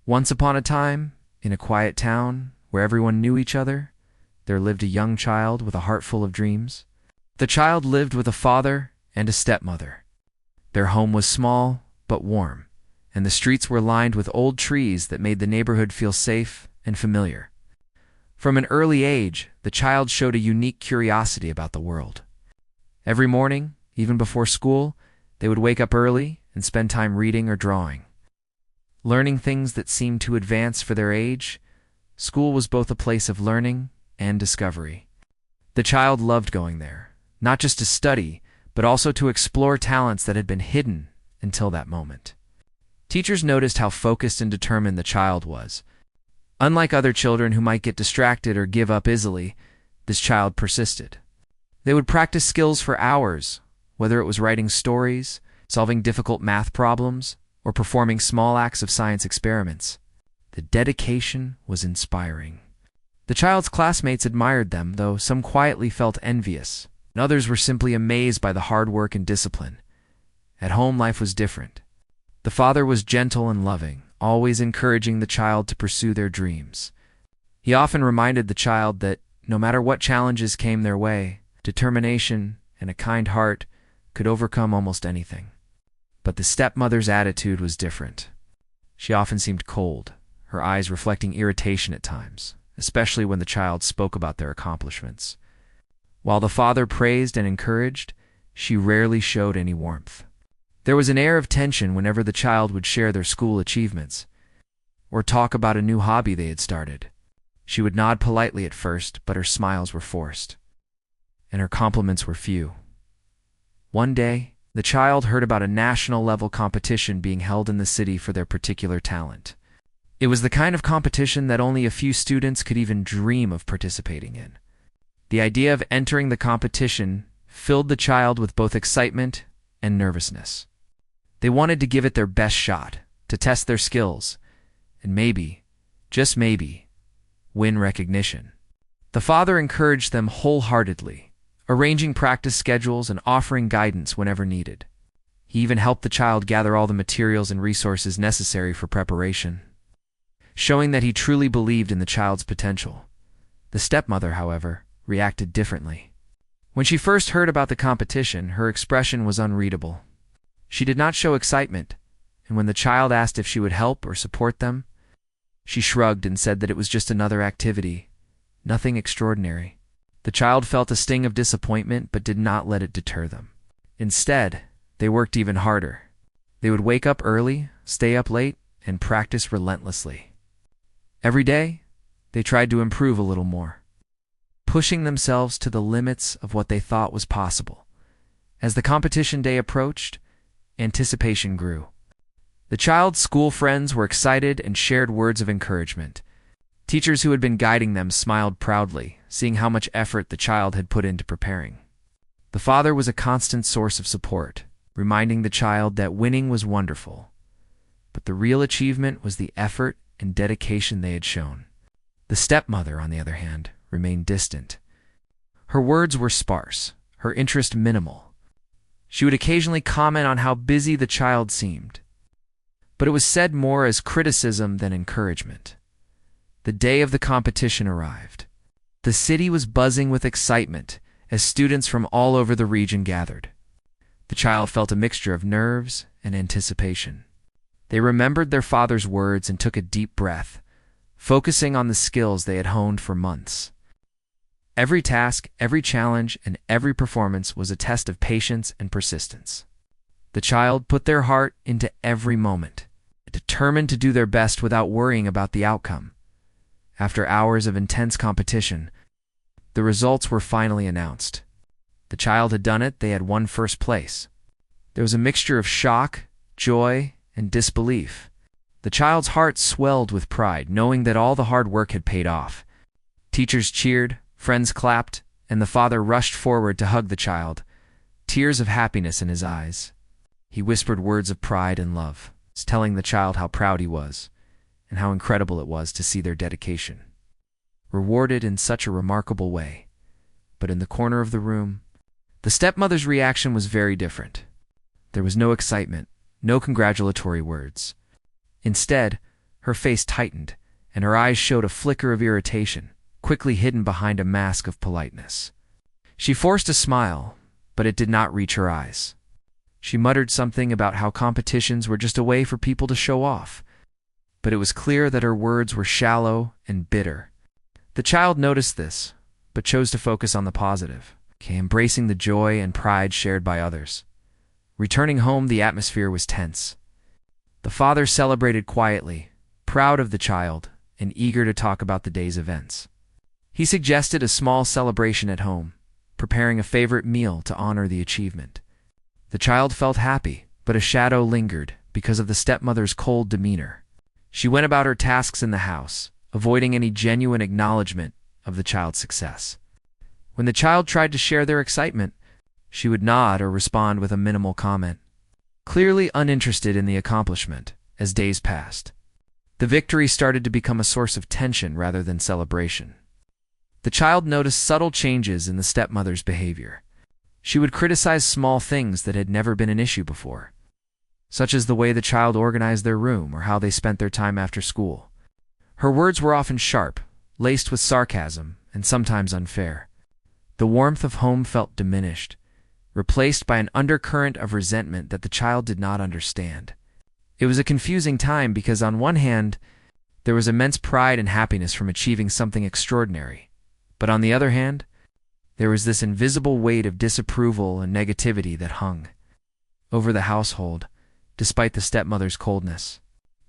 Once upon a time, in a quiet town where everyone knew each other, there lived a young child with a heart full of dreams. The child lived with a father and a stepmother. Their home was small but warm, and the streets were lined with old trees that made the neighborhood feel safe and familiar. From an early age, the child showed a unique curiosity about the world. Every morning, even before school, they would wake up early and spend time reading or drawing. Learning things that seemed too advanced for their age, school was both a place of learning and discovery. The child loved going there, not just to study, but also to explore talents that had been hidden until that moment. Teachers noticed how focused and determined the child was. Unlike other children who might get distracted or give up easily, this child persisted. They would practice skills for hours, whether it was writing stories, solving difficult math problems, or performing small acts of science experiments. The dedication was inspiring. The child's classmates admired them, though some quietly felt envious, and others were simply amazed by the hard work and discipline. At home, life was different. The father was gentle and loving, always encouraging the child to pursue their dreams. He often reminded the child that, no matter what challenges came their way, determination and a kind heart could overcome almost anything. But the stepmother's attitude was different. She often seemed cold, her eyes reflecting irritation at times, especially when the child spoke about their accomplishments. While the father praised and encouraged, she rarely showed any warmth. There was an air of tension whenever the child would share their school achievements or talk about a new hobby they had started. She would nod politely at first, but her smiles were forced, and her compliments were few. One day, the child heard about a national-level competition being held in the city for their particular talent. It was the kind of competition that only a few students could even dream of participating in. The idea of entering the competition filled the child with both excitement and nervousness. They wanted to give it their best shot, to test their skills, and maybe, just maybe, win recognition. The father encouraged them wholeheartedly, arranging practice schedules and offering guidance whenever needed. He even helped the child gather all the materials and resources necessary for preparation, showing that he truly believed in the child's potential. The stepmother, however, reacted differently. When she first heard about the competition, her expression was unreadable. She did not show excitement, and when the child asked if she would help or support them, she shrugged and said that it was just another activity, nothing extraordinary. The child felt a sting of disappointment but did not let it deter them. Instead, they worked even harder. They would wake up early, stay up late, and practice relentlessly. Every day, they tried to improve a little more, pushing themselves to the limits of what they thought was possible. As the competition day approached, anticipation grew. The child's school friends were excited and shared words of encouragement. Teachers who had been guiding them smiled proudly, seeing how much effort the child had put into preparing. The father was a constant source of support, reminding the child that winning was wonderful, but the real achievement was the effort and dedication they had shown. The stepmother, on the other hand, remained distant. Her words were sparse, her interest minimal. She would occasionally comment on how busy the child seemed, but it was said more as criticism than encouragement. The day of the competition arrived. The city was buzzing with excitement as students from all over the region gathered. The child felt a mixture of nerves and anticipation. They remembered their father's words and took a deep breath, focusing on the skills they had honed for months. Every task, every challenge, and every performance was a test of patience and persistence. The child put their heart into every moment, determined to do their best without worrying about the outcome. After hours of intense competition, the results were finally announced. The child had done it, they had won first place. There was a mixture of shock, joy, and disbelief. The child's heart swelled with pride, knowing that all the hard work had paid off. Teachers cheered, friends clapped, and the father rushed forward to hug the child, tears of happiness in his eyes. He whispered words of pride and love, telling the child how proud he was, and how incredible it was to see their dedication rewarded in such a remarkable way. But in the corner of the room, the stepmother's reaction was very different. There was no excitement, no congratulatory words. Instead, her face tightened, and her eyes showed a flicker of irritation, quickly hidden behind a mask of politeness. She forced a smile, but it did not reach her eyes. She muttered something about how competitions were just a way for people to show off, but it was clear that her words were shallow and bitter. The child noticed this, but chose to focus on the positive, embracing the joy and pride shared by others. Returning home, the atmosphere was tense. The father celebrated quietly, proud of the child and eager to talk about the day's events. He suggested a small celebration at home, preparing a favorite meal to honor the achievement. The child felt happy, but a shadow lingered because of the stepmother's cold demeanor. She went about her tasks in the house, avoiding any genuine acknowledgement of the child's success. When the child tried to share their excitement, she would nod or respond with a minimal comment, clearly uninterested in the accomplishment. As days passed, the victory started to become a source of tension rather than celebration. The child noticed subtle changes in the stepmother's behavior. She would criticize small things that had never been an issue before, such as the way the child organized their room or how they spent their time after school. Her words were often sharp, laced with sarcasm, and sometimes unfair. The warmth of home felt diminished, replaced by an undercurrent of resentment that the child did not understand. It was a confusing time because on one hand, there was immense pride and happiness from achieving something extraordinary, but on the other hand, there was this invisible weight of disapproval and negativity that hung over the household, despite the stepmother's coldness.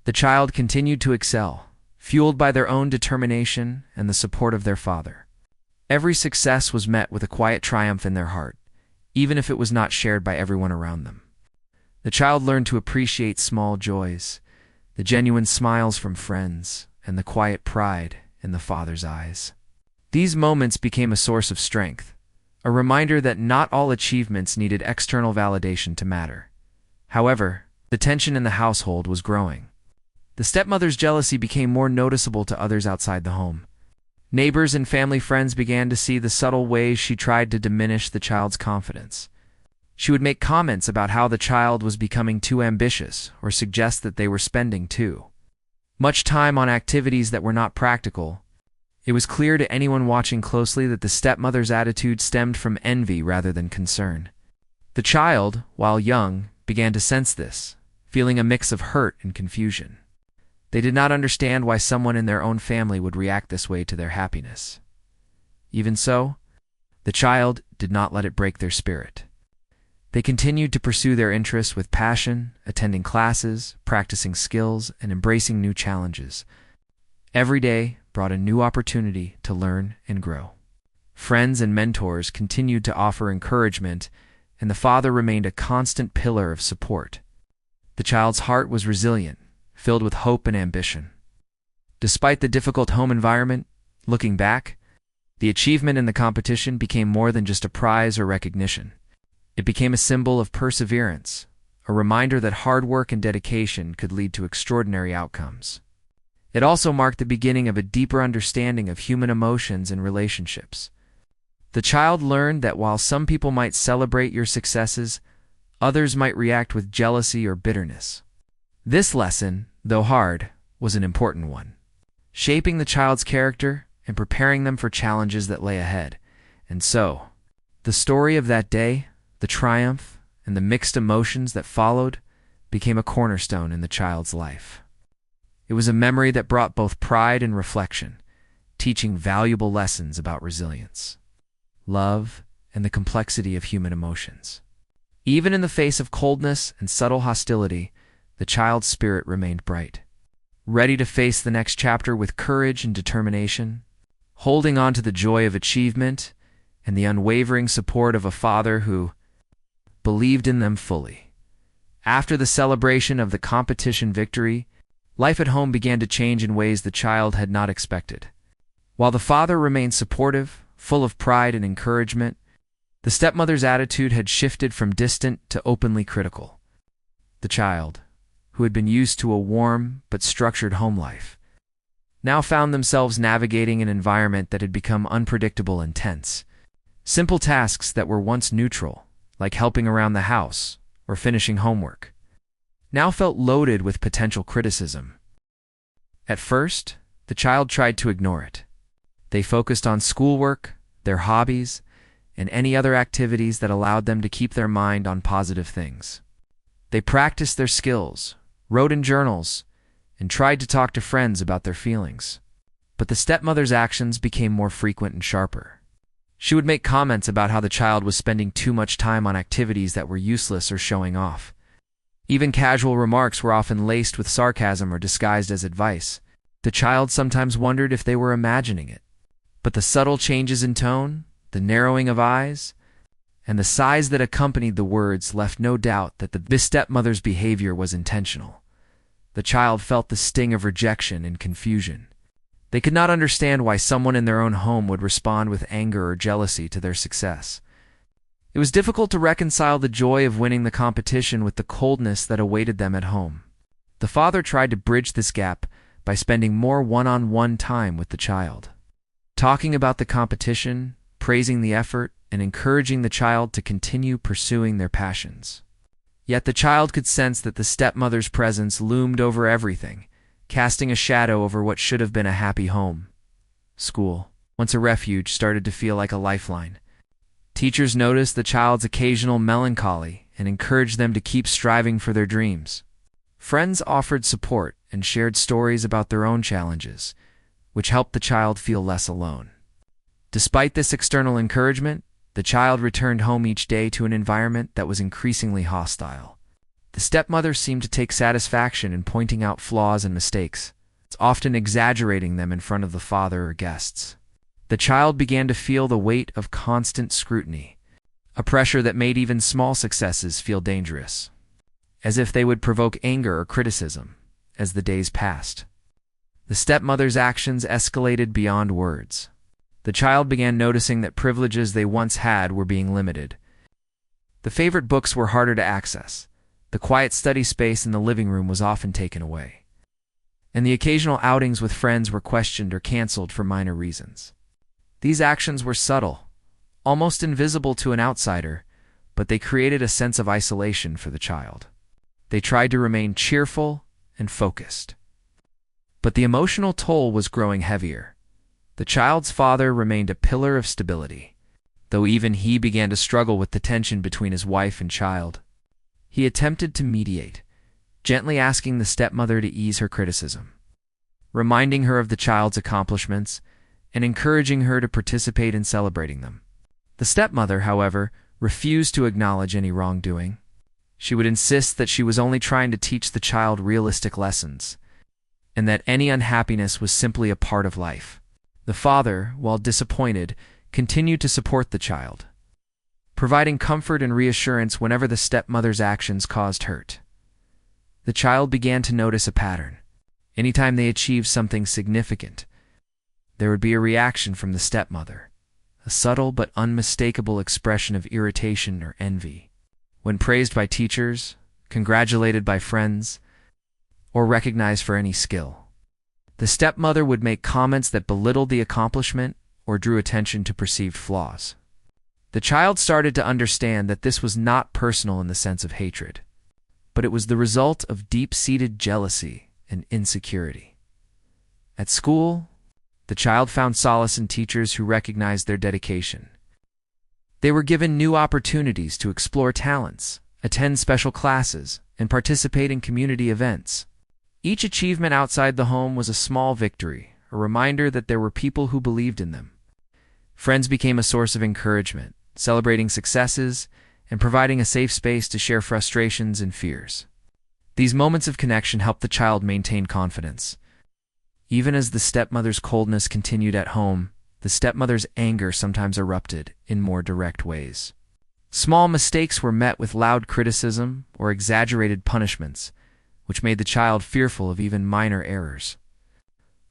The child continued to excel, fueled by their own determination and the support of their father. Every success was met with a quiet triumph in their heart, even if it was not shared by everyone around them. The child learned to appreciate small joys, the genuine smiles from friends, and the quiet pride in the father's eyes. These moments became a source of strength, a reminder that not all achievements needed external validation to matter. However, the tension in the household was growing. The stepmother's jealousy became more noticeable to others outside the home. Neighbors and family friends began to see the subtle ways she tried to diminish the child's confidence. She would make comments about how the child was becoming too ambitious or suggest that they were spending too much time on activities that were not practical. It was clear to anyone watching closely that the stepmother's attitude stemmed from envy rather than concern. The child, while young, began to sense this, feeling a mix of hurt and confusion. They did not understand why someone in their own family would react this way to their happiness. Even so, the child did not let it break their spirit. They continued to pursue their interests with passion, attending classes, practicing skills, and embracing new challenges. Every day brought a new opportunity to learn and grow. Friends and mentors continued to offer encouragement, and the father remained a constant pillar of support. The child's heart was resilient, filled with hope and ambition. Despite the difficult home environment, looking back, the achievement in the competition became more than just a prize or recognition. It became a symbol of perseverance, a reminder that hard work and dedication could lead to extraordinary outcomes. It also marked the beginning of a deeper understanding of human emotions and relationships. The child learned that while some people might celebrate your successes, others might react with jealousy or bitterness. This lesson, though hard, was an important one, shaping the child's character and preparing them for challenges that lay ahead. And so, the story of that day, the triumph, and the mixed emotions that followed became a cornerstone in the child's life. It was a memory that brought both pride and reflection, teaching valuable lessons about resilience, love, and the complexity of human emotions. Even in the face of coldness and subtle hostility, the child's spirit remained bright, ready to face the next chapter with courage and determination, holding on to the joy of achievement and the unwavering support of a father who believed in them fully. After the celebration of the competition victory, life at home began to change in ways the child had not expected. While the father remained supportive, full of pride and encouragement, the stepmother's attitude had shifted from distant to openly critical. The child, who had been used to a warm but structured home life, now found themselves navigating an environment that had become unpredictable and tense. Simple tasks that were once neutral, like helping around the house or finishing homework, now felt loaded with potential criticism. At first, the child tried to ignore it. They focused on schoolwork, their hobbies, and any other activities that allowed them to keep their mind on positive things. They practiced their skills, wrote in journals, and tried to talk to friends about their feelings. But the stepmother's actions became more frequent and sharper. She would make comments about how the child was spending too much time on activities that were useless or showing off. Even casual remarks were often laced with sarcasm or disguised as advice. The child sometimes wondered if they were imagining it. But the subtle changes in tone, the narrowing of eyes, and the sighs that accompanied the words left no doubt that the stepmother's behavior was intentional. The child felt the sting of rejection and confusion. They could not understand why someone in their own home would respond with anger or jealousy to their success. It was difficult to reconcile the joy of winning the competition with the coldness that awaited them at home. The father tried to bridge this gap by spending more one-on-one time with the child, talking about the competition, praising the effort, and encouraging the child to continue pursuing their passions. Yet the child could sense that the stepmother's presence loomed over everything, casting a shadow over what should have been a happy home. School, once a refuge, started to feel like a lifeline. Teachers noticed the child's occasional melancholy and encouraged them to keep striving for their dreams. Friends offered support and shared stories about their own challenges, which helped the child feel less alone. Despite this external encouragement, the child returned home each day to an environment that was increasingly hostile. The stepmother seemed to take satisfaction in pointing out flaws and mistakes, often exaggerating them in front of the father or guests. The child began to feel the weight of constant scrutiny, a pressure that made even small successes feel dangerous, as if they would provoke anger or criticism as the days passed. The stepmother's actions escalated beyond words. The child began noticing that privileges they once had were being limited. The favorite books were harder to access. The quiet study space in the living room was often taken away, and the occasional outings with friends were questioned or canceled for minor reasons. These actions were subtle, almost invisible to an outsider, but they created a sense of isolation for the child. They tried to remain cheerful and focused, but the emotional toll was growing heavier. The child's father remained a pillar of stability, though even he began to struggle with the tension between his wife and child. He attempted to mediate, gently asking the stepmother to ease her criticism, reminding her of the child's accomplishments, and encouraging her to participate in celebrating them. The stepmother, however, refused to acknowledge any wrongdoing. She would insist that she was only trying to teach the child realistic lessons, and that any unhappiness was simply a part of life. The father, while disappointed, continued to support the child, providing comfort and reassurance whenever the stepmother's actions caused hurt. The child began to notice a pattern. Anytime they achieved something significant, there would be a reaction from the stepmother, a subtle but unmistakable expression of irritation or envy. When praised by teachers, congratulated by friends, or recognized for any skill, the stepmother would make comments that belittled the accomplishment or drew attention to perceived flaws. The child started to understand that this was not personal in the sense of hatred, but it was the result of deep-seated jealousy and insecurity. At school, the child found solace in teachers who recognized their dedication. They were given new opportunities to explore talents, attend special classes, and participate in community events. Each achievement outside the home was a small victory, a reminder that there were people who believed in them. Friends became a source of encouragement, celebrating successes and providing a safe space to share frustrations and fears. These moments of connection helped the child maintain confidence. Even as the stepmother's coldness continued at home, the stepmother's anger sometimes erupted in more direct ways. Small mistakes were met with loud criticism or exaggerated punishments, which made the child fearful of even minor errors.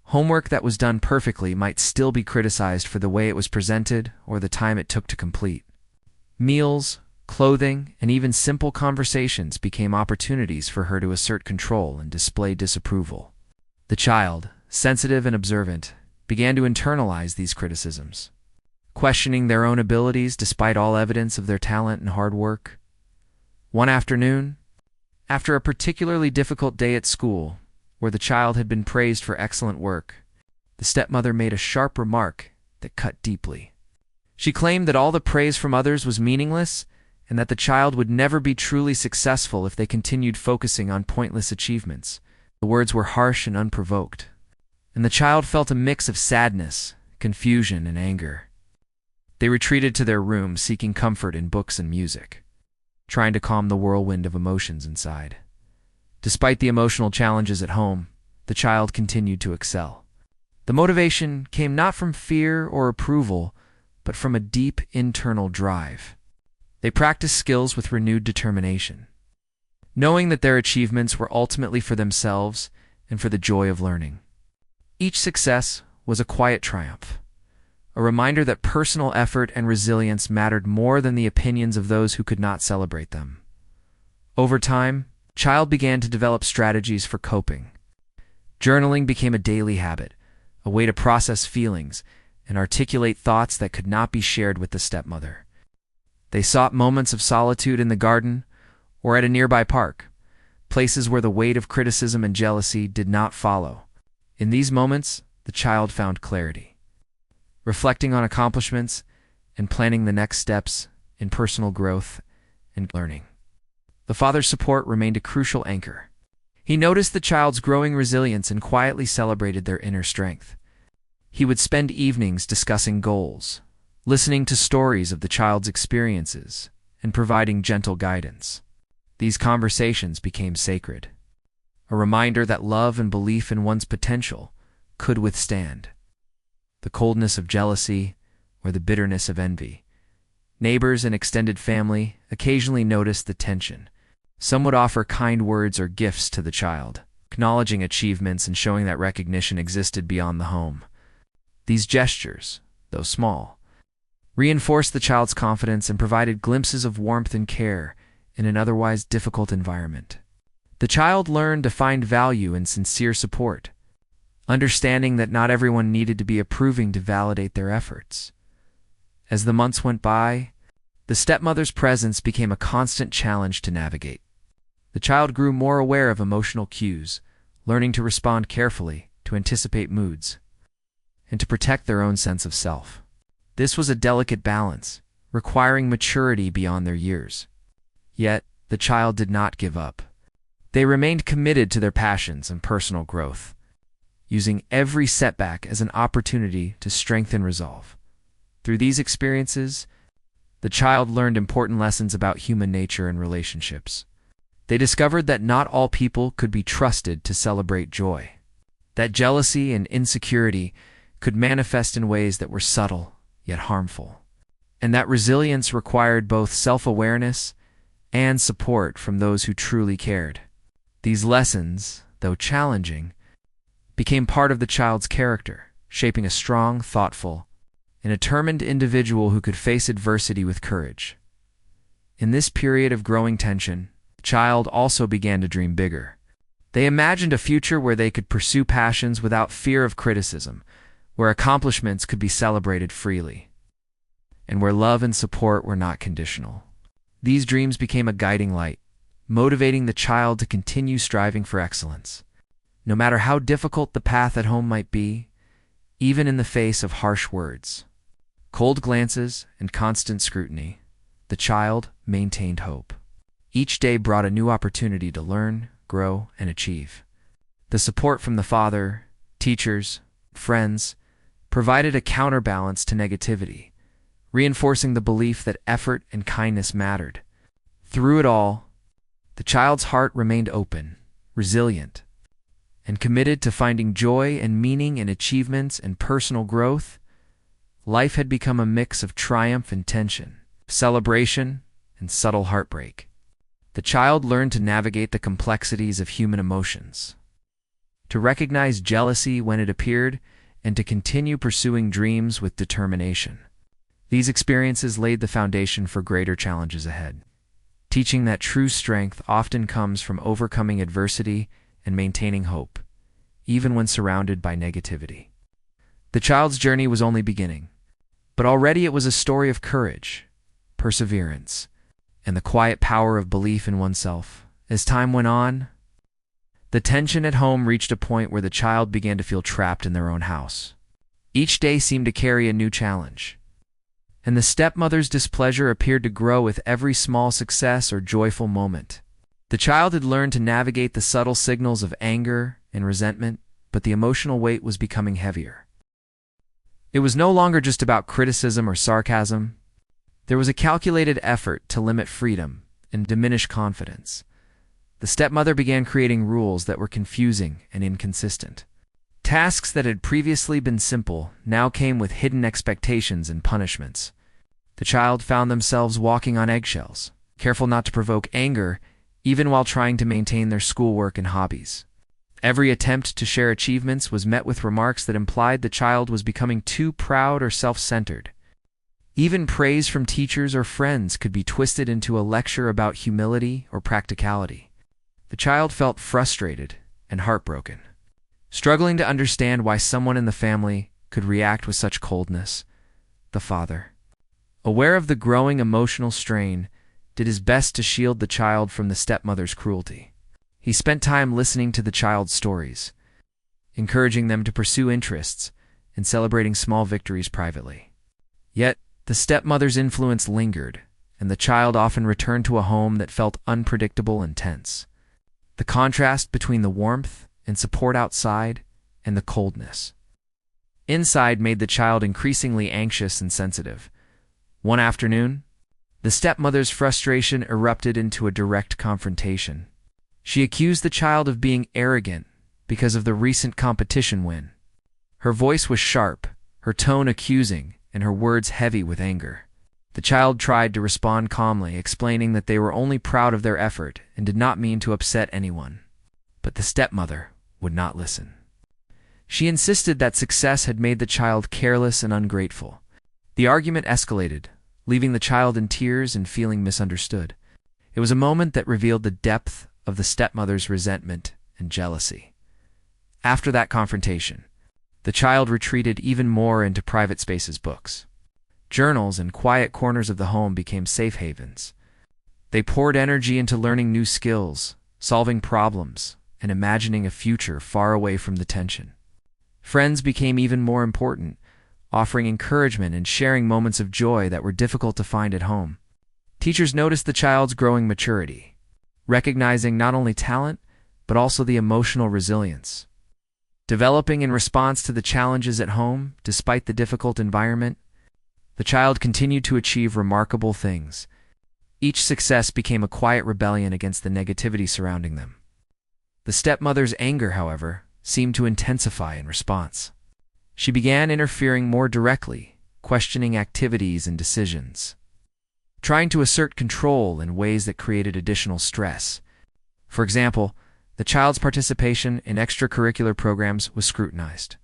Homework that was done perfectly might still be criticized for the way it was presented or the time it took to complete. Meals, clothing, and even simple conversations became opportunities for her to assert control and display disapproval. The child, sensitive and observant, began to internalize these criticisms, questioning their own abilities despite all evidence of their talent and hard work. One afternoon, after a particularly difficult day at school, where the child had been praised for excellent work, the stepmother made a sharp remark that cut deeply. She claimed that all the praise from others was meaningless and that the child would never be truly successful if they continued focusing on pointless achievements. The words were harsh and unprovoked, and the child felt a mix of sadness, confusion, and anger. They retreated to their room, seeking comfort in books and music, trying to calm the whirlwind of emotions inside. Despite the emotional challenges at home, the child continued to excel. The motivation came not from fear or approval, but from a deep internal drive. They practiced skills with renewed determination, knowing that their achievements were ultimately for themselves and for the joy of learning. Each success was a quiet triumph, a reminder that personal effort and resilience mattered more than the opinions of those who could not celebrate them. Over time, the child began to develop strategies for coping. Journaling became a daily habit, a way to process feelings and articulate thoughts that could not be shared with the stepmother. They sought moments of solitude in the garden or at a nearby park, places where the weight of criticism and jealousy did not follow. In these moments, the child found clarity, reflecting on accomplishments and planning the next steps in personal growth and learning. The father's support remained a crucial anchor. He noticed the child's growing resilience and quietly celebrated their inner strength. He would spend evenings discussing goals, listening to stories of the child's experiences, and providing gentle guidance. These conversations became sacred, a reminder that love and belief in one's potential could withstand the coldness of jealousy or the bitterness of envy. Neighbors and extended family occasionally noticed the tension. Some would offer kind words or gifts to the child, acknowledging achievements and showing that recognition existed beyond the home. These gestures, though small, reinforced the child's confidence and provided glimpses of warmth and care in an otherwise difficult environment. The child learned to find value in sincere support, understanding that not everyone needed to be approving to validate their efforts. As the months went by, the stepmother's presence became a constant challenge to navigate. The child grew more aware of emotional cues, learning to respond carefully, to anticipate moods, and to protect their own sense of self. This was a delicate balance, requiring maturity beyond their years. Yet, the child did not give up. They remained committed to their passions and personal growth, using every setback as an opportunity to strengthen resolve. Through these experiences, the child learned important lessons about human nature and relationships. They discovered that not all people could be trusted to celebrate joy, that jealousy and insecurity could manifest in ways that were subtle yet harmful, and that resilience required both self-awareness and support from those who truly cared. These lessons, though challenging, became part of the child's character, shaping a strong, thoughtful, and determined individual who could face adversity with courage. In this period of growing tension, the child also began to dream bigger. They imagined a future where they could pursue passions without fear of criticism, where accomplishments could be celebrated freely, and where love and support were not conditional. These dreams became a guiding light, motivating the child to continue striving for excellence. No matter how difficult the path at home might be, even in the face of harsh words, cold glances, and constant scrutiny, the child maintained hope. Each day brought a new opportunity to learn, grow, and achieve. The support from the father, teachers, friends provided a counterbalance to negativity, reinforcing the belief that effort and kindness mattered. Through it all, the child's heart remained open, resilient, and committed to finding joy and meaning in achievements and personal growth. Life had become a mix of triumph and tension, celebration and subtle heartbreak. The child learned to navigate the complexities of human emotions, to recognize jealousy when it appeared, and to continue pursuing dreams with determination. These experiences laid the foundation for greater challenges ahead, teaching that true strength often comes from overcoming adversity and maintaining hope, even when surrounded by negativity. The child's journey was only beginning, but already it was a story of courage, perseverance, and the quiet power of belief in oneself. As time went on, The tension at home reached a point where the child began to feel trapped in their own house. Each day seemed to carry a new challenge, and the stepmother's displeasure appeared to grow with every small success or joyful moment. The child had learned to navigate the subtle signals of anger and resentment, but the emotional weight was becoming heavier. It was no longer just about criticism or sarcasm. There was a calculated effort to limit freedom and diminish confidence. The stepmother began creating rules that were confusing and inconsistent. Tasks that had previously been simple now came with hidden expectations and punishments. The child found themselves walking on eggshells, careful not to provoke anger, even while trying to maintain their schoolwork and hobbies. Every attempt to share achievements was met with remarks that implied the child was becoming too proud or self-centered. Even praise from teachers or friends could be twisted into a lecture about humility or practicality. The child felt frustrated and heartbroken, struggling to understand why someone in the family could react with such coldness. The father, aware of the growing emotional strain, did his best to shield the child from the stepmother's cruelty. He spent time listening to the child's stories, encouraging them to pursue interests and celebrating small victories privately. Yet, the stepmother's influence lingered, and the child often returned to a home that felt unpredictable and tense. The contrast between the warmth and support outside and the coldness inside made the child increasingly anxious and sensitive. One afternoon, the stepmother's frustration erupted into a direct confrontation. She accused the child of being arrogant because of the recent competition win. Her voice was sharp, her tone accusing, and her words heavy with anger. The child tried to respond calmly, explaining that they were only proud of their effort and did not mean to upset anyone. But the stepmother would not listen. She insisted that success had made the child careless and ungrateful. The argument escalated, leaving the child in tears and feeling misunderstood. It was a moment that revealed the depth of the stepmother's resentment and jealousy. After that confrontation, the child retreated even more into private spaces. Books, journals, and quiet corners of the home became safe havens. They poured energy into learning new skills, solving problems, and imagining a future far away from the tension. Friends became even more important, offering encouragement and sharing moments of joy that were difficult to find at home. Teachers noticed the child's growing maturity, recognizing not only talent, but also the emotional resilience. Developing in response to the challenges at home, despite the difficult environment, the child continued to achieve remarkable things. Each success became a quiet rebellion against the negativity surrounding them. The stepmother's anger, however, seemed to intensify in response. She began interfering more directly, questioning activities and decisions, trying to assert control in ways that created additional stress. For example, the child's participation in extracurricular programs was scrutinized,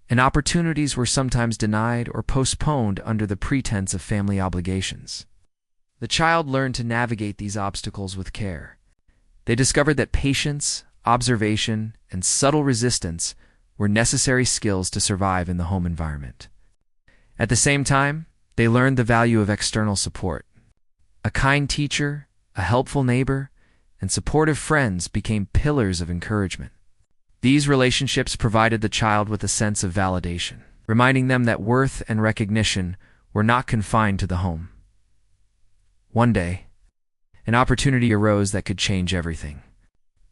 and opportunities were sometimes denied or postponed under the pretense of family obligations. The child learned to navigate these obstacles with care. They discovered that patience, observation, and subtle resistance were necessary skills to survive in the home environment. At the same time, they learned the value of external support. A kind teacher, a helpful neighbor, and supportive friends became pillars of encouragement. These relationships provided the child with a sense of validation, reminding them that worth and recognition were not confined to the home. One day, an opportunity arose that could change everything.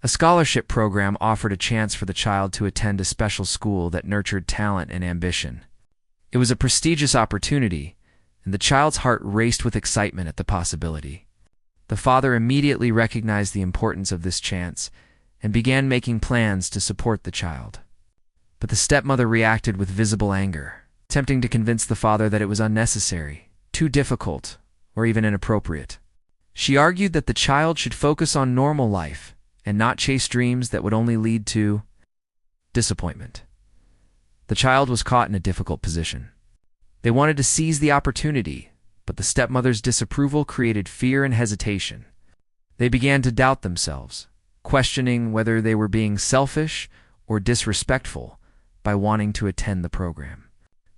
A scholarship program offered a chance for the child to attend a special school that nurtured talent and ambition. It was a prestigious opportunity, and the child's heart raced with excitement at the possibility. The father immediately recognized the importance of this chance and began making plans to support the child. But the stepmother reacted with visible anger, attempting to convince the father that it was unnecessary, too difficult, or even inappropriate. She argued that the child should focus on normal life and not chase dreams that would only lead to disappointment. The child was caught in a difficult position. They wanted to seize the opportunity, but the stepmother's disapproval created fear and hesitation. They began to doubt themselves, questioning whether they were being selfish or disrespectful by wanting to attend the program.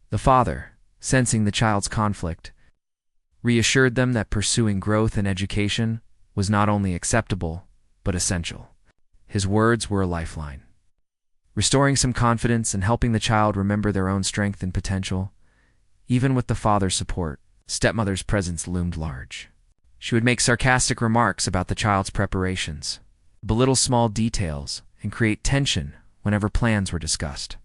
The father, sensing the child's conflict, reassured them that pursuing growth and education was not only acceptable, but essential. His words were a lifeline, restoring some confidence and helping the child remember their own strength and potential. Even with the father's support, stepmother's presence loomed large. She would make sarcastic remarks about the child's preparations, belittle small details, and create tension whenever plans were discussed.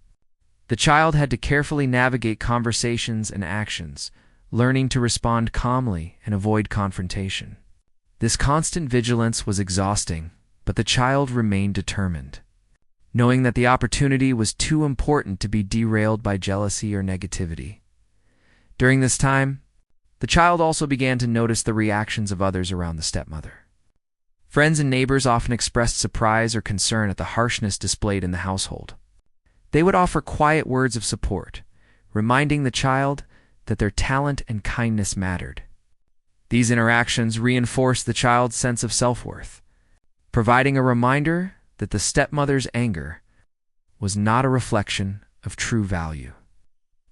The child had to carefully navigate conversations and actions, learning to respond calmly and avoid confrontation. This constant vigilance was exhausting, but the child remained determined, knowing that the opportunity was too important to be derailed by jealousy or negativity. During this time, the child also began to notice the reactions of others around the stepmother. Friends and neighbors often expressed surprise or concern at the harshness displayed in the household. They would offer quiet words of support, reminding the child that their talent and kindness mattered. These interactions reinforced the child's sense of self-worth, providing a reminder that the stepmother's anger was not a reflection of true value.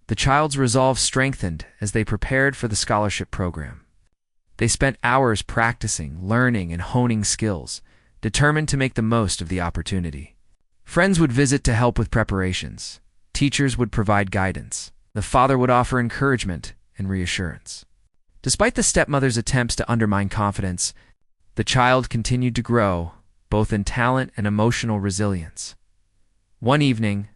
The child's resolve strengthened as they prepared for the scholarship program. They spent hours practicing, learning, and honing skills, determined to make the most of the opportunity. Friends would visit to help with preparations. Teachers would provide guidance. The father would offer encouragement and reassurance. Despite the stepmother's attempts to undermine confidence, the child continued to grow, both in talent and emotional resilience. One evening,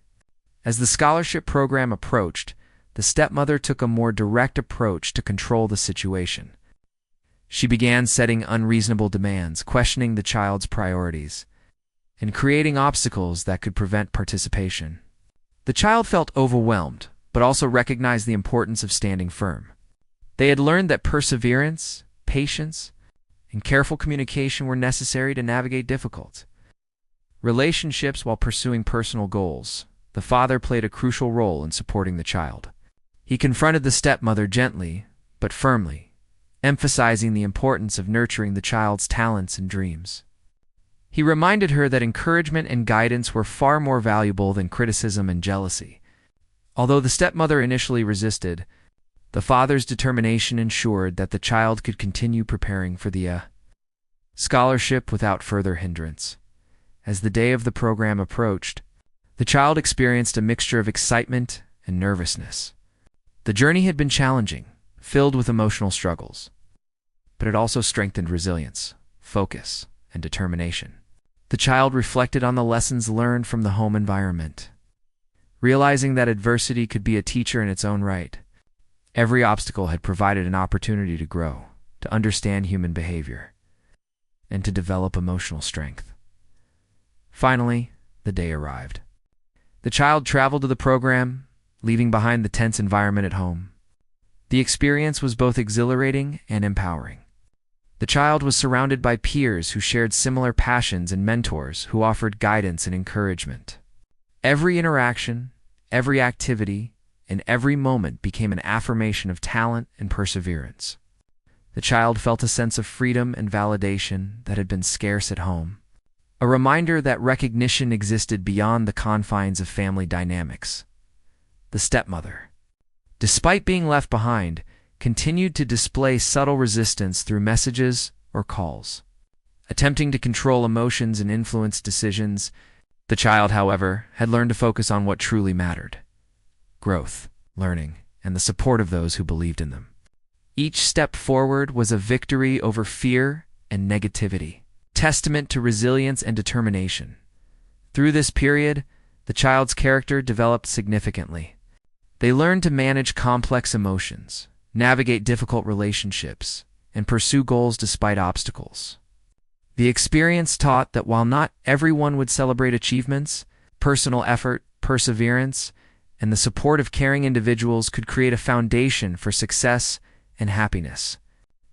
as the scholarship program approached, the stepmother took a more direct approach to control the situation. She began setting unreasonable demands, questioning the child's priorities, and creating obstacles that could prevent participation. The child felt overwhelmed, but also recognized the importance of standing firm. They had learned that perseverance, patience, and careful communication were necessary to navigate difficult relationships while pursuing personal goals. The father played a crucial role in supporting the child. He confronted the stepmother gently but firmly, emphasizing the importance of nurturing the child's talents and dreams. He reminded her that encouragement and guidance were far more valuable than criticism and jealousy. Although the stepmother initially resisted, the father's determination ensured that the child could continue preparing for the scholarship without further hindrance. As the day of the program approached, the child experienced a mixture of excitement and nervousness. The journey had been challenging, filled with emotional struggles, but it also strengthened resilience, focus, and determination. The child reflected on the lessons learned from the home environment, realizing that adversity could be a teacher in its own right. Every obstacle had provided an opportunity to grow, to understand human behavior, and to develop emotional strength. Finally, the day arrived. The child traveled to the program, leaving behind the tense environment at home. The experience was both exhilarating and empowering. The child was surrounded by peers who shared similar passions and mentors who offered guidance and encouragement. Every interaction, every activity, and every moment became an affirmation of talent and perseverance. The child felt a sense of freedom and validation that had been scarce at home, a reminder that recognition existed beyond the confines of family dynamics. The stepmother, despite being left behind, continued to display subtle resistance through messages or calls, attempting to control emotions and influence decisions. The child, however, had learned to focus on what truly mattered: growth, learning, and the support of those who believed in them. Each step forward was a victory over fear and negativity, testament to resilience and determination. Through this period, the child's character developed significantly. They learned to manage complex emotions, navigate difficult relationships, and pursue goals despite obstacles. The experience taught that while not everyone would celebrate achievements, personal effort, perseverance, and the support of caring individuals could create a foundation for success and happiness.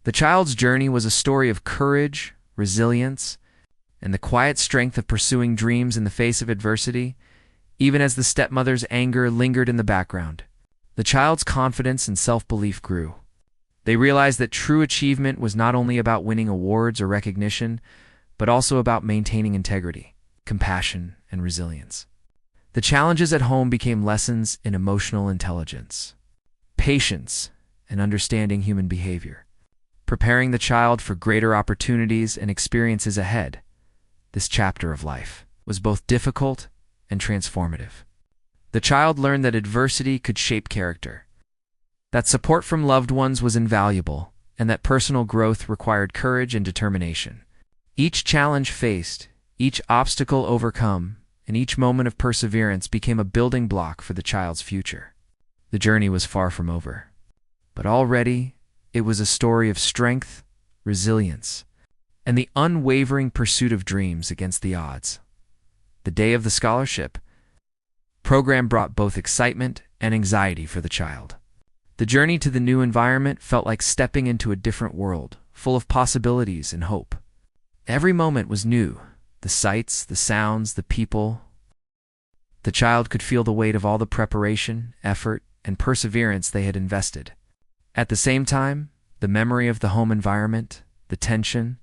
The child's journey was a story of courage, resilience, and the quiet strength of pursuing dreams in the face of adversity. Even as the stepmother's anger lingered in the background, the child's confidence and self-belief grew. They realized that true achievement was not only about winning awards or recognition, but also about maintaining integrity, compassion, and resilience. The challenges at home became lessons in emotional intelligence, patience, and understanding human behavior, preparing the child for greater opportunities and experiences ahead. this chapter of life was both difficult and transformative. The child learned that adversity could shape character, that support from loved ones was invaluable, and that personal growth required courage and determination. Each challenge faced, each obstacle overcome, and each moment of perseverance became a building block for the child's future. The journey was far from over, but already it was a story of strength, resilience, and the unwavering pursuit of dreams against the odds. The day of the scholarship program brought both excitement and anxiety for the child. The journey to the new environment felt like stepping into a different world, full of possibilities and hope. Every moment was new, the sights, the sounds, the people. The child could feel the weight of all the preparation, effort, and perseverance they had invested. At the same time, the memory of the home environment, the tension,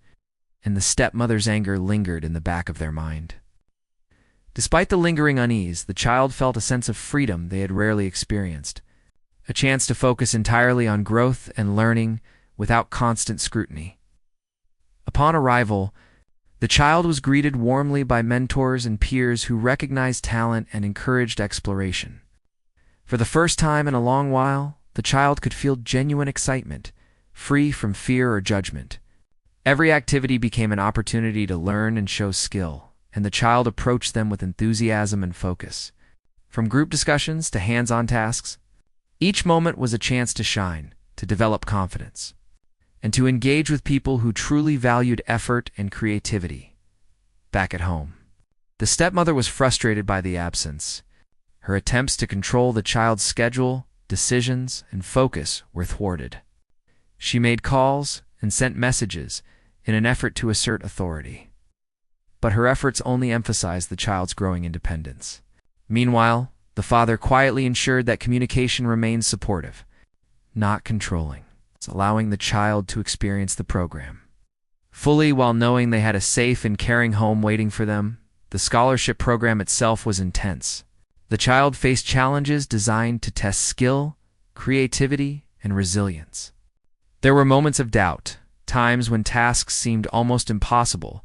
and the stepmother's anger lingered in the back of their mind. Despite the lingering unease, the child felt a sense of freedom they had rarely experienced, a chance to focus entirely on growth and learning without constant scrutiny. Upon arrival, the child was greeted warmly by mentors and peers who recognized talent and encouraged exploration. For the first time in a long while, the child could feel genuine excitement, free from fear or judgment. Every activity became an opportunity to learn and show skill, and the child approached them with enthusiasm and focus. From group discussions to hands-on tasks, each moment was a chance to shine, to develop confidence, and to engage with people who truly valued effort and creativity. Back at home, the stepmother was frustrated by the absence. Her attempts to control the child's schedule, decisions, and focus were thwarted. She made calls and sent messages in an effort to assert authority. But her efforts only emphasized the child's growing independence. Meanwhile, the father quietly ensured that communication remained supportive, not controlling, allowing the child to experience the program fully while knowing they had a safe and caring home waiting for them. The scholarship program itself was intense. The child faced challenges designed to test skill, creativity, and resilience. There were moments of doubt, times when tasks seemed almost impossible,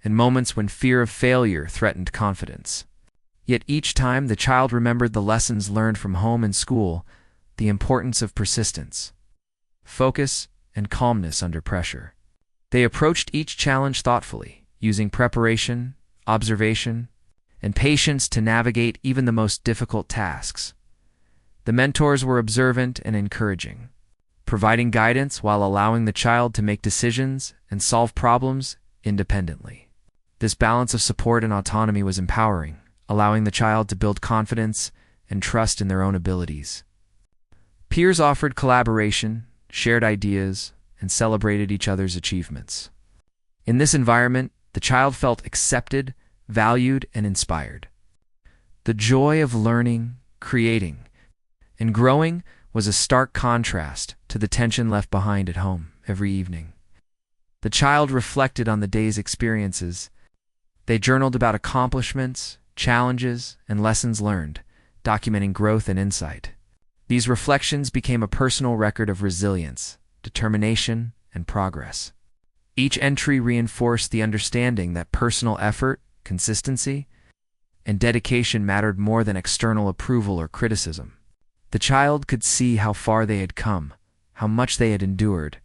and moments when fear of failure threatened confidence. Yet each time the child remembered the lessons learned from home and school, the importance of persistence, focus, and calmness under pressure. They approached each challenge thoughtfully, using preparation, observation, and patience to navigate even the most difficult tasks. The mentors were observant and encouraging, providing guidance while allowing the child to make decisions and solve problems independently. This balance of support and autonomy was empowering, allowing the child to build confidence and trust in their own abilities. Peers offered collaboration, shared ideas, and celebrated each other's achievements. In this environment, the child felt accepted, valued, and inspired. The joy of learning, creating, and growing was a stark contrast to the tension left behind at home every evening. The child reflected on the day's experiences. They journaled about accomplishments, challenges, and lessons learned, documenting growth and insight. These reflections became a personal record of resilience, determination, and progress. Each entry reinforced the understanding that personal effort, consistency, and dedication mattered more than external approval or criticism. The child could see how far they had come, how much they had endured,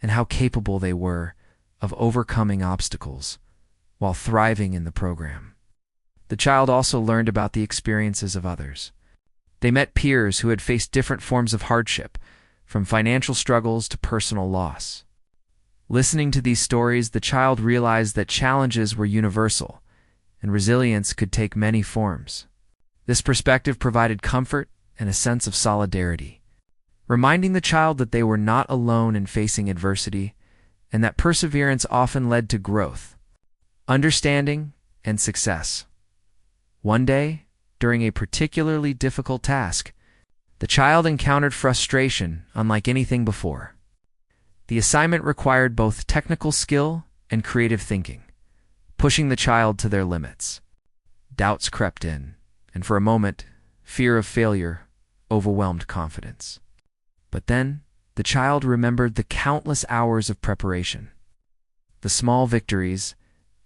and how capable they were of overcoming obstacles while thriving in the program. The child also learned about the experiences of others. They met peers who had faced different forms of hardship, from financial struggles to personal loss. Listening to these stories, the child realized that challenges were universal, and resilience could take many forms. This perspective provided comfort and a sense of solidarity, reminding the child that they were not alone in facing adversity, and that perseverance often led to growth, understanding, and success. One day, during a particularly difficult task, the child encountered frustration unlike anything before. The assignment required both technical skill and creative thinking, pushing the child to their limits. Doubts crept in, and for a moment, fear of failure overwhelmed confidence. But then, the child remembered the countless hours of preparation, the small victories,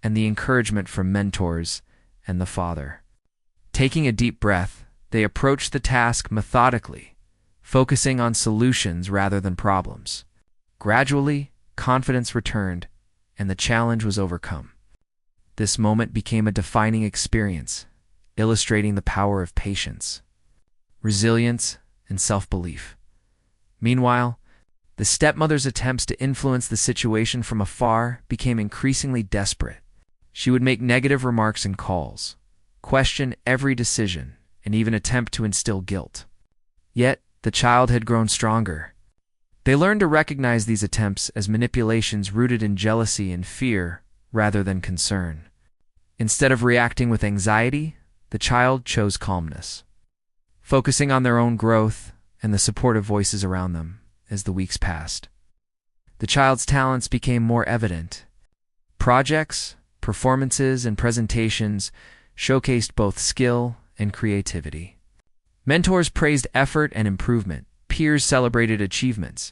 and the encouragement from mentors and the father. Taking a deep breath, they approached the task methodically, focusing on solutions rather than problems. Gradually, confidence returned, and the challenge was overcome. This moment became a defining experience, illustrating the power of patience, resilience, and self-belief. Meanwhile, the stepmother's attempts to influence the situation from afar became increasingly desperate. She would make negative remarks and calls, question every decision, and even attempt to instill guilt. Yet, the child had grown stronger. They learned to recognize these attempts as manipulations rooted in jealousy and fear rather than concern. Instead of reacting with anxiety, the child chose calmness, focusing on their own growth and the supportive voices around them as the weeks passed. The child's talents became more evident. Projects, performances, and presentations showcased both skill and creativity. Mentors praised effort and improvement, peers celebrated achievements,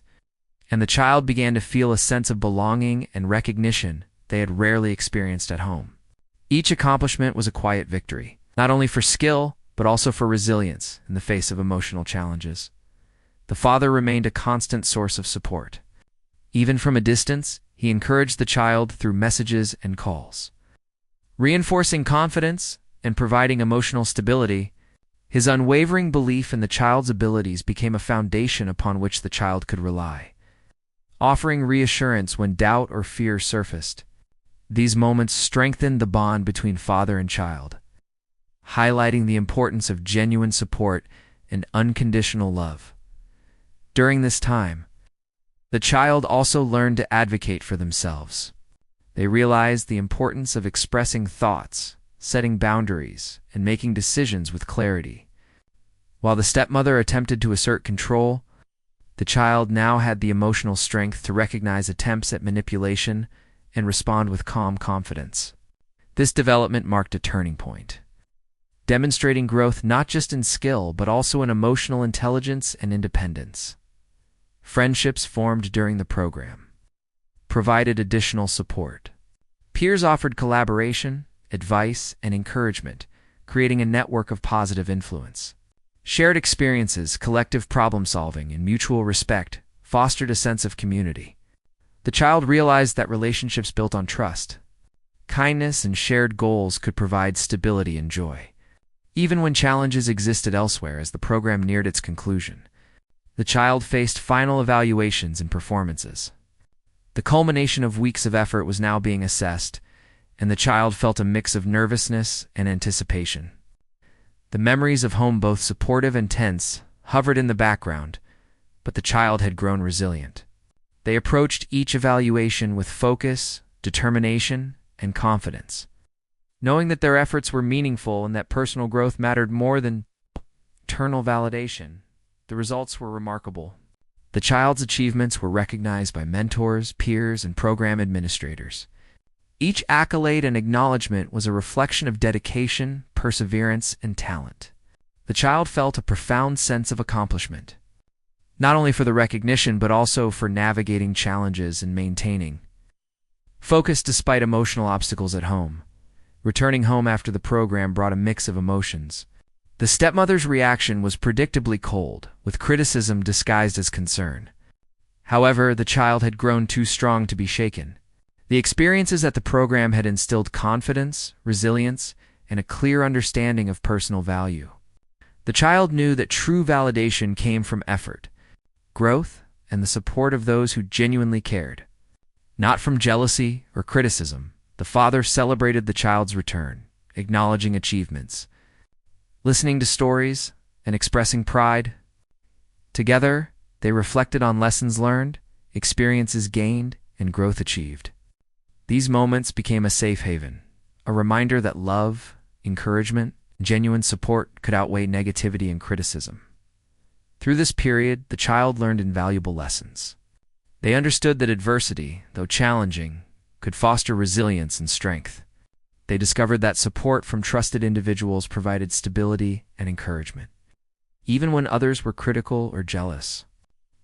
and the child began to feel a sense of belonging and recognition they had rarely experienced at home. Each accomplishment was a quiet victory, not only for skill, but also for resilience in the face of emotional challenges. The father remained a constant source of support. Even from a distance, he encouraged the child through messages and calls. Reinforcing confidence and providing emotional stability, his unwavering belief in the child's abilities became a foundation upon which the child could rely, offering reassurance when doubt or fear surfaced. These moments strengthened the bond between father and child, highlighting the importance of genuine support and unconditional love. During this time, the child also learned to advocate for themselves. They realized the importance of expressing thoughts, setting boundaries, and making decisions with clarity. While the stepmother attempted to assert control, the child now had the emotional strength to recognize attempts at manipulation and respond with calm confidence. This development marked a turning point, demonstrating growth not just in skill but also in emotional intelligence and independence. Friendships formed during the program provided additional support. Peers offered collaboration, advice, and encouragement, creating a network of positive influence. Shared experiences, collective problem-solving, and mutual respect fostered a sense of community. The child realized that relationships built on trust, kindness, and shared goals could provide stability and joy, even when challenges existed elsewhere. As the program neared its conclusion, the child faced final evaluations and performances. The culmination of weeks of effort was now being assessed, and the child felt a mix of nervousness and anticipation. The memories of home, both supportive and tense, hovered in the background, but the child had grown resilient. They approached each evaluation with focus, determination, and confidence, knowing that their efforts were meaningful and that personal growth mattered more than external validation. The results were remarkable. The child's achievements were recognized by mentors, peers, and program administrators. Each accolade and acknowledgement was a reflection of dedication, perseverance, and talent. The child felt a profound sense of accomplishment, not only for the recognition but also for navigating challenges and maintaining focus despite emotional obstacles at home. Returning home after the program brought a mix of emotions. The stepmother's reaction was predictably cold, with criticism disguised as concern. However, the child had grown too strong to be shaken. The experiences at the program had instilled confidence, resilience, and a clear understanding of personal value. The child knew that true validation came from effort, growth, and the support of those who genuinely cared, not from jealousy or criticism. The father celebrated the child's return, acknowledging achievements, listening to stories, and expressing pride. Together, they reflected on lessons learned, experiences gained, and growth achieved. These moments became a safe haven, a reminder that love, encouragement, and genuine support could outweigh negativity and criticism. Through this period, the child learned invaluable lessons. They understood that adversity, though challenging, could foster resilience and strength. They discovered that support from trusted individuals provided stability and encouragement, even when others were critical or jealous.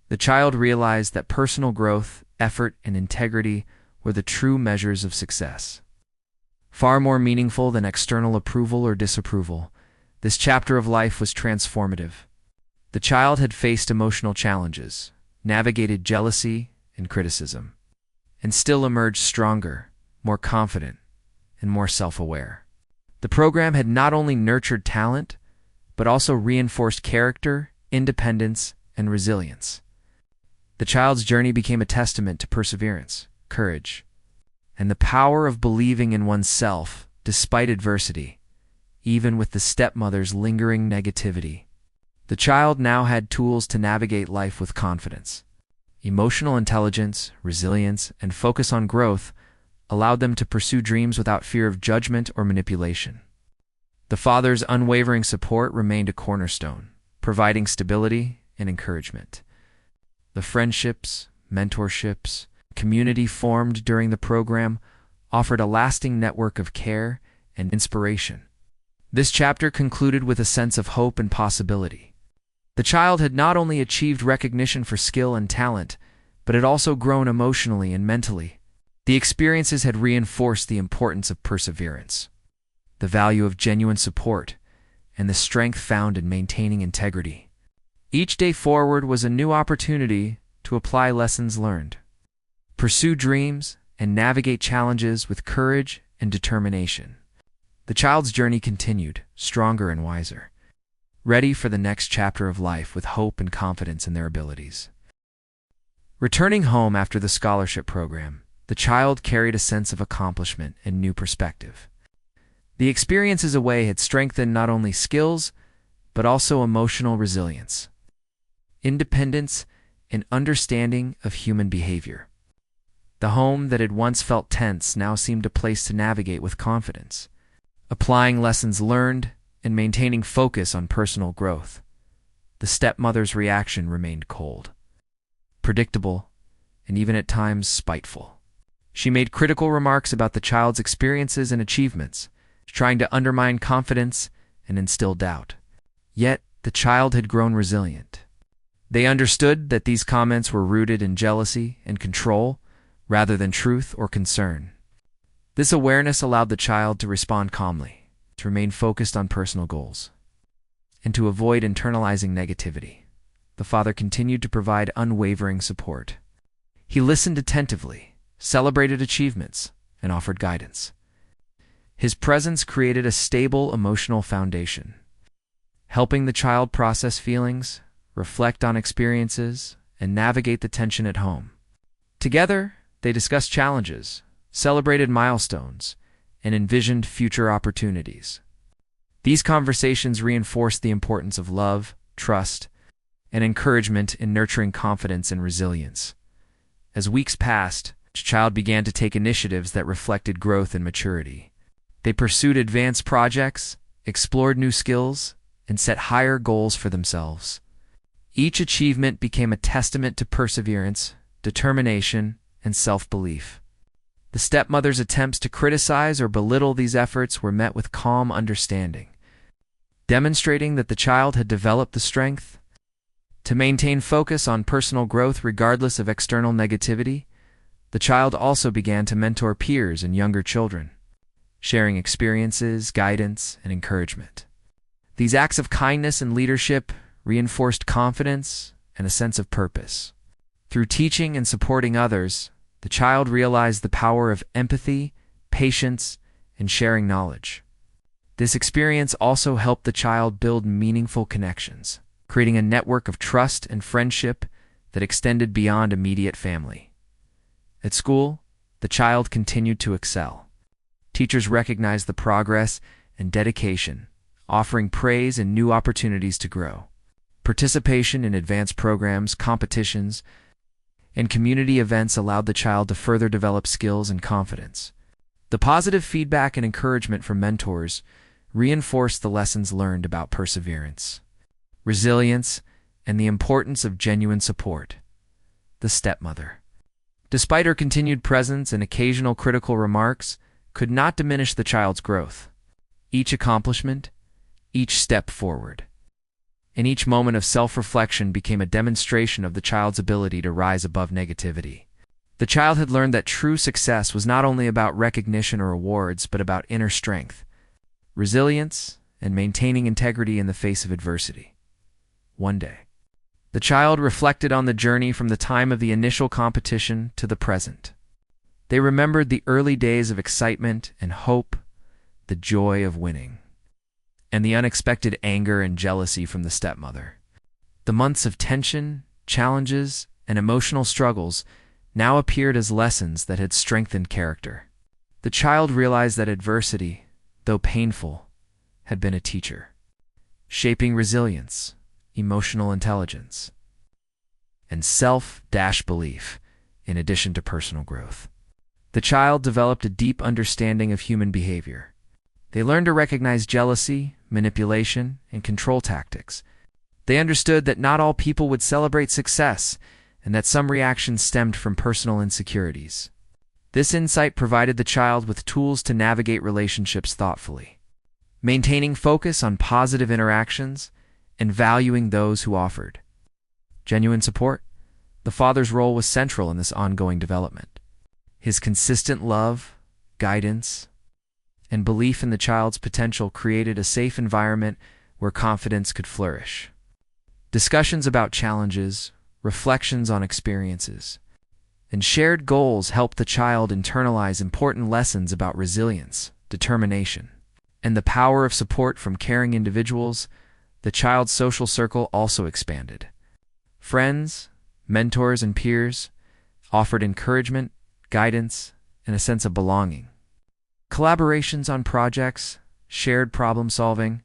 The child realized that personal growth, effort, and integrity were the true measures of success. Far more meaningful than external approval or disapproval, this chapter of life was transformative. The child had faced emotional challenges, navigated jealousy and criticism, and still emerged stronger, more confident, and more self-aware. The program had not only nurtured talent, but also reinforced character, independence, and resilience. The child's journey became a testament to perseverance, courage, and the power of believing in oneself despite adversity, even with the stepmother's lingering negativity. The child now had tools to navigate life with confidence. Emotional intelligence, resilience, and focus on growth allowed them to pursue dreams without fear of judgment or manipulation. The father's unwavering support remained a cornerstone, providing stability and encouragement. The friendships, mentorships, community formed during the program offered a lasting network of care and inspiration. This chapter concluded with a sense of hope and possibility. The child had not only achieved recognition for skill and talent, but had also grown emotionally and mentally. The experiences had reinforced the importance of perseverance, the value of genuine support, and the strength found in maintaining integrity. Each day forward was a new opportunity to apply lessons learned, pursue dreams, and navigate challenges with courage and determination. The child's journey continued, stronger and wiser, ready for the next chapter of life with hope and confidence in their abilities. Returning home after the scholarship program, the child carried a sense of accomplishment and new perspective. The experiences away had strengthened not only skills, but also emotional resilience, independence, and understanding of human behavior. The home that had once felt tense now seemed a place to navigate with confidence, applying lessons learned and maintaining focus on personal growth. The stepmother's reaction remained cold, predictable, and even at times spiteful. She made critical remarks about the child's experiences and achievements, trying to undermine confidence and instill doubt. Yet, the child had grown resilient. They understood that these comments were rooted in jealousy and control rather than truth or concern. This awareness allowed the child to respond calmly, to remain focused on personal goals, and to avoid internalizing negativity. The father continued to provide unwavering support. He listened attentively, celebrated achievements, and offered guidance. His presence created a stable emotional foundation, helping the child process feelings, reflect on experiences, and navigate the tension at home. Together, they discussed challenges, celebrated milestones, and envisioned future opportunities. These conversations reinforced the importance of love, trust, and encouragement in nurturing confidence and resilience. As weeks passed, the child began to take initiatives that reflected growth and maturity. They pursued advanced projects, explored new skills, and set higher goals for themselves. Each achievement became a testament to perseverance, determination, and self-belief. The stepmother's attempts to criticize or belittle these efforts were met with calm understanding, demonstrating that the child had developed the strength to maintain focus on personal growth regardless of external negativity. The child also began to mentor peers and younger children, sharing experiences, guidance, and encouragement. These acts of kindness and leadership reinforced confidence and a sense of purpose. Through teaching and supporting others, the child realized the power of empathy, patience, and sharing knowledge. This experience also helped the child build meaningful connections, creating a network of trust and friendship that extended beyond immediate family. At school, the child continued to excel. Teachers recognized the progress and dedication, offering praise and new opportunities to grow. Participation in advanced programs, competitions, and community events allowed the child to further develop skills and confidence. The positive feedback and encouragement from mentors reinforced the lessons learned about perseverance, resilience, and the importance of genuine support. The stepmother, despite her continued presence and occasional critical remarks, could not diminish the child's growth. Each accomplishment, each step forward, and each moment of self-reflection became a demonstration of the child's ability to rise above negativity. The child had learned that true success was not only about recognition or awards, but about inner strength, resilience, and maintaining integrity in the face of adversity. One day, the child reflected on the journey from the time of the initial competition to the present. They remembered the early days of excitement and hope, the joy of winning, and the unexpected anger and jealousy from the stepmother. The months of tension, challenges, and emotional struggles now appeared as lessons that had strengthened character. The child realized that adversity, though painful, had been a teacher, shaping resilience, emotional intelligence, and self-belief in addition to personal growth. The child developed a deep understanding of human behavior. They learned to recognize jealousy, manipulation, and control tactics. They understood that not all people would celebrate success, and that some reactions stemmed from personal insecurities. This insight provided the child with tools to navigate relationships thoughtfully, maintaining focus on positive interactions and valuing those who offered genuine support. The father's role was central in this ongoing development. His consistent love, guidance, and belief in the child's potential created a safe environment where confidence could flourish. Discussions about challenges, reflections on experiences, and shared goals helped the child internalize important lessons about resilience, determination, and the power of support from caring individuals. The child's social circle also expanded. Friends, mentors, and peers offered encouragement, guidance, and a sense of belonging. Collaborations on projects, shared problem-solvings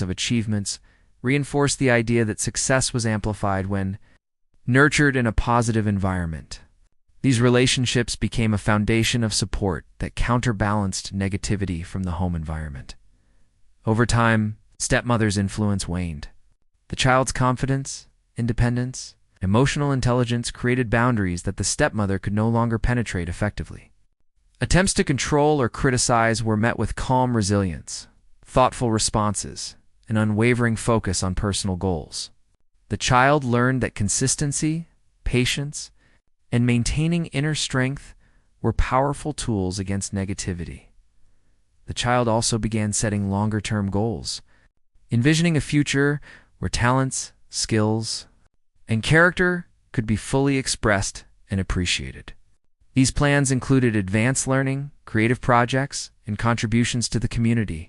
of achievements reinforced the idea that success was amplified when nurtured in a positive environment. These relationships became a foundation of support that counterbalanced negativity from the home environment. Over time, stepmother's influence waned. The child's confidence, independence, emotional intelligence created boundaries that the stepmother could no longer penetrate effectively. Attempts to control or criticize were met with calm resilience, thoughtful responses, and unwavering focus on personal goals. The child learned that consistency, patience, and maintaining inner strength were powerful tools against negativity. The child also began setting longer-term goals, envisioning a future where talents, skills, and character could be fully expressed and appreciated. These plans included advanced learning, creative projects, and contributions to the community.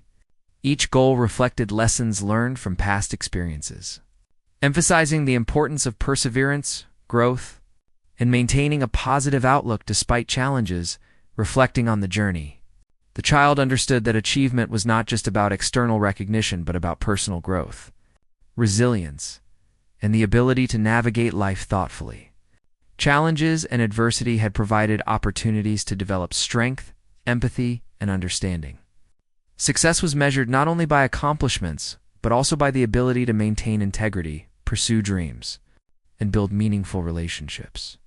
Each goal reflected lessons learned from past experiences, emphasizing the importance of perseverance, growth, and maintaining a positive outlook despite challenges. Reflecting on the journey, the child understood that achievement was not just about external recognition but about personal growth, resilience, and the ability to navigate life thoughtfully. Challenges and adversity had provided opportunities to develop strength, empathy, and understanding. Success was measured not only by accomplishments, but also by the ability to maintain integrity, pursue dreams, and build meaningful relationships.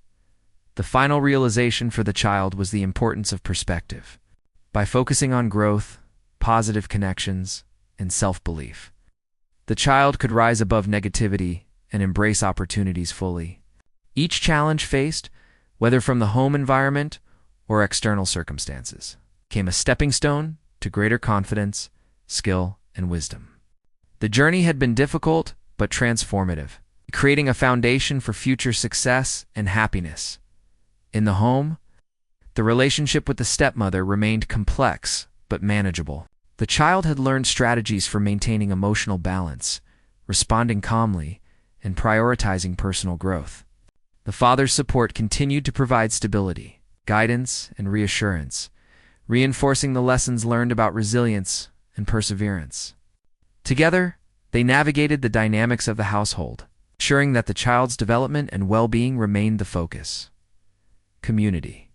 The final realization for the child was the importance of perspective. By focusing on growth, positive connections, and self-belief, the child could rise above negativity and embrace opportunities fully. Each challenge faced, whether from the home environment or external circumstances, became a stepping stone to greater confidence, skill, and wisdom. The journey had been difficult but transformative, creating a foundation for future success and happiness. In the home, the relationship with the stepmother remained complex but manageable. The child had learned strategies for maintaining emotional balance, responding calmly, and prioritizing personal growth. The father's support continued to provide stability, guidance, and reassurance, reinforcing the lessons learned about resilience and perseverance. Together, they navigated the dynamics of the household, ensuring that the child's development and well-being remained the focus. Community,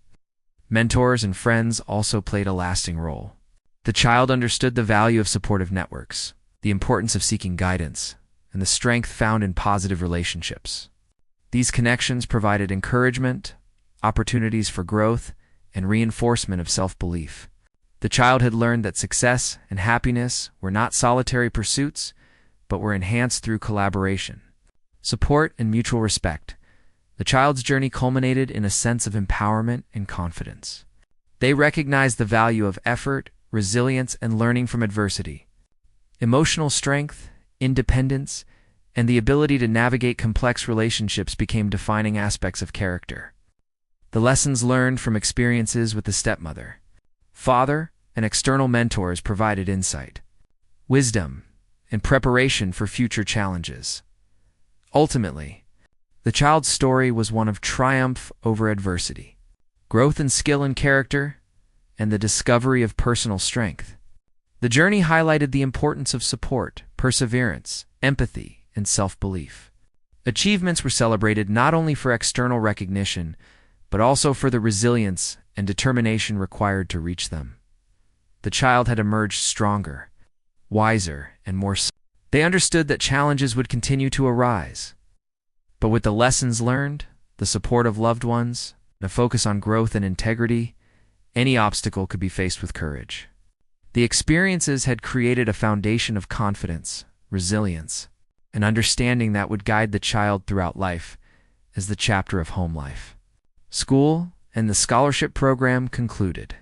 mentors, and friends also played a lasting role. The child understood the value of supportive networks, the importance of seeking guidance, and the strength found in positive relationships. These connections provided encouragement, opportunities for growth, and reinforcement of self-belief. The child had learned that success and happiness were not solitary pursuits, but were enhanced through collaboration, support, and mutual respect. The child's journey culminated in a sense of empowerment and confidence. They recognized the value of effort, resilience, and learning from adversity. Emotional strength, independence, and the ability to navigate complex relationships became defining aspects of character. The lessons learned from experiences with the stepmother, father, and external mentors provided insight, wisdom, and preparation for future challenges. Ultimately, the child's story was one of triumph over adversity, growth in skill and character, and the discovery of personal strength. The journey highlighted the importance of support, perseverance, empathy, and self-belief. Achievements were celebrated not only for external recognition, but also for the resilience and determination required to reach them. The child had emerged stronger, wiser, and more. They understood that challenges would continue to arise. But with the lessons learned, the support of loved ones, and a focus on growth and integrity, any obstacle could be faced with courage. The experiences had created a foundation of confidence, resilience, and understanding that would guide the child throughout life as the chapter of home life. School and the scholarship program concluded.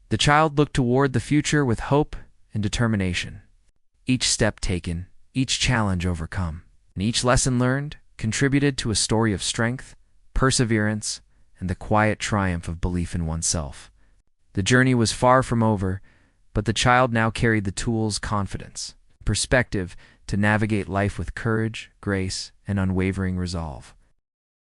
The child looked toward the future with hope and determination. Each step taken, each challenge overcome, and each lesson learned contributed to a story of strength, perseverance, and the quiet triumph of belief in oneself. The journey was far from over, but the child now carried the tools, confidence, perspective to navigate life with courage, grace, and unwavering resolve.